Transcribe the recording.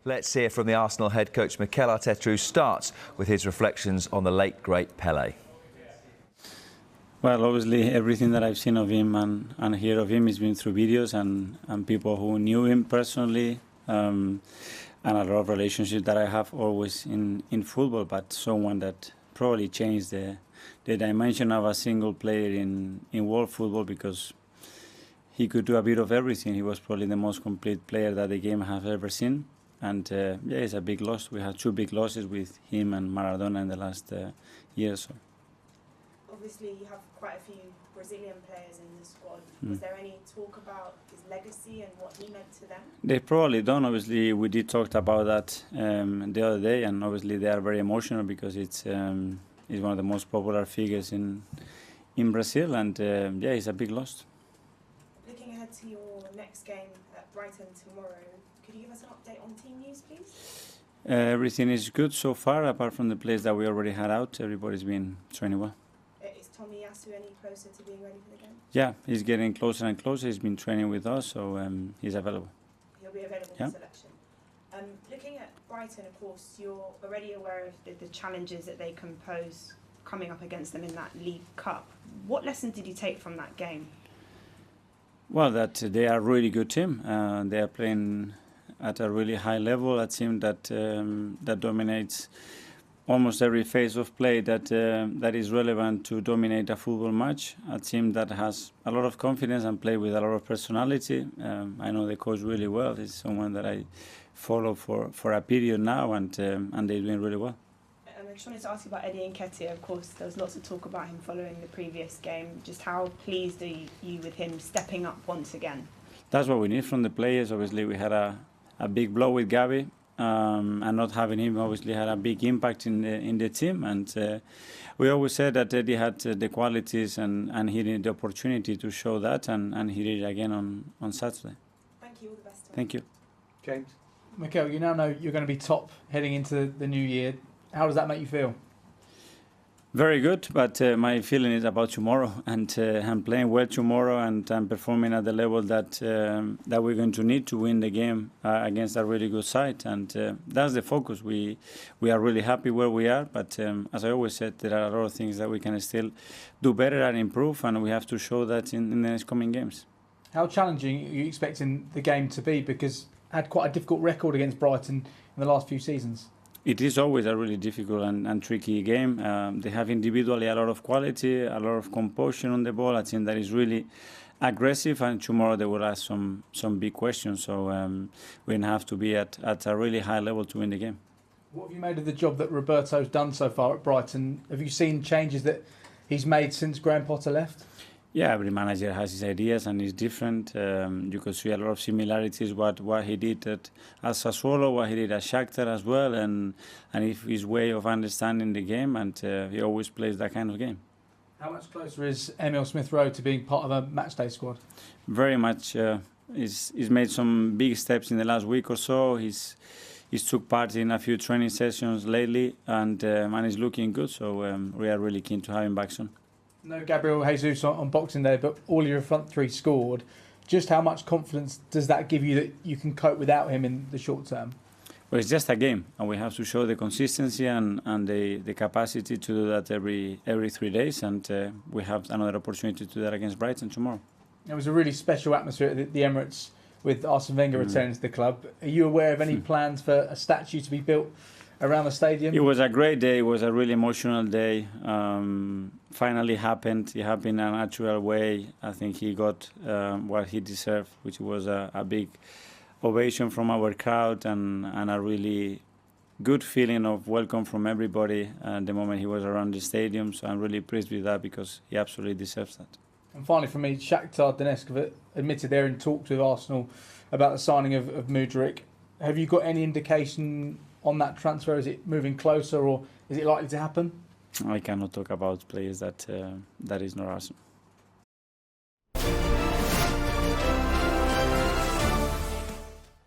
Let's hear from the Arsenal head coach Mikel Arteta, who starts with his reflections on the late, great Pele. Well, obviously, everything that I've seen of him and hear of him has been through videos and people who knew him personally, and a lot of relationships that I have always in football, but someone that probably changed the dimension of a single player in world football, because he could do a bit of everything. He was probably the most complete player that the game has ever seen. And yeah, it's a big loss. We had two big losses with him and Maradona in the last year or so. Obviously, you have quite a few Brazilian players in the squad. Was there any talk about his legacy and what he meant to them? They probably don't. Obviously, we did talk about that the other day, and obviously they are very emotional because it's one of the most popular figures in Brazil, and yeah, it's a big loss. Looking ahead to your next game at Brighton tomorrow, could you give us an update on team news, please? Everything is good so far, apart from the players that we already had out. Everybody's been training well. Is Tommy Yasu any closer to being ready for the game? Yeah, he's getting closer and closer. He's been training with us, so he's available. He'll be available for selection. Looking at Brighton, of course, you're already aware of the challenges that they can pose coming up against them in that League Cup. What lessons did you take from that game? Well, that they are a really good team. They are playing at a really high level, a team that dominates almost every phase of play that is relevant to dominate a football match. A team that has a lot of confidence and play with a lot of personality. I know the coach really well. He's someone that I follow for a period now, and they're doing really well. I just wanted to ask you about Eddie Nketiah. Of course, there was lots of talk about him following the previous game. Just how pleased are you with him stepping up once again? That's what we need from the players. Obviously, we had a big blow with Gavi, and not having him obviously had a big impact in the team. And we always said that Eddie had the qualities and he needed the opportunity to show that, and he did it again on Saturday. Thank you. All the best. Thank you. James. Mikel, you now know you're going to be top heading into the new year. How does that make you feel? Very good, but my feeling is about tomorrow, and I'm playing well tomorrow, and I'm performing at the level that we're going to need to win the game against a really good side, and that's the focus. We are really happy where we are, but as I always said, there are a lot of things that we can still do better and improve, and we have to show that in the next coming games. How challenging are you expecting the game to be? Because had quite a difficult record against Brighton in the last few seasons. It is always a really difficult and tricky game. They have individually a lot of quality, a lot of composure on the ball. A team that is really aggressive, and tomorrow they will ask some big questions. So we're going to have to be at a really high level to win the game. What have you made of the job that Roberto's done so far at Brighton? Have you seen changes that he's made since Graham Potter left? Yeah, every manager has his ideas and is different. You could see a lot of similarities what he did at Sassuolo, what he did at Shakhtar as well, and his way of understanding the game, and he always plays that kind of game. How much closer is Emile Smith Rowe to being part of a matchday squad? Very much. He's made some big steps in the last week or so. He's took part in a few training sessions lately, and he's looking good. So we are really keen to have him back soon. No Gabriel Jesus on Boxing Day, but all your front three scored. Just how much confidence does that give you that you can cope without him in the short term? Well, it's just a game, and we have to show the consistency and the capacity to do that every 3 days, and we have another opportunity to do that against Brighton tomorrow. It was a really special atmosphere at the Emirates with Arsene Wenger returning to the club. Are you aware of any plans for a statue to be built around the stadium? It was a great day. It was a really emotional day. Finally happened. It happened in a natural way. I think he got what he deserved, which was a big ovation from our crowd and a really good feeling of welcome from everybody the moment he was around the stadium. So I'm really pleased with that because he absolutely deserves that. And finally for me, Shakhtar Donetsk have admitted they're in talks with Arsenal about the signing of Mudryk. Have you got any indication on that transfer? Is it moving closer, or is it likely to happen? I cannot talk about players that is not Arsenal.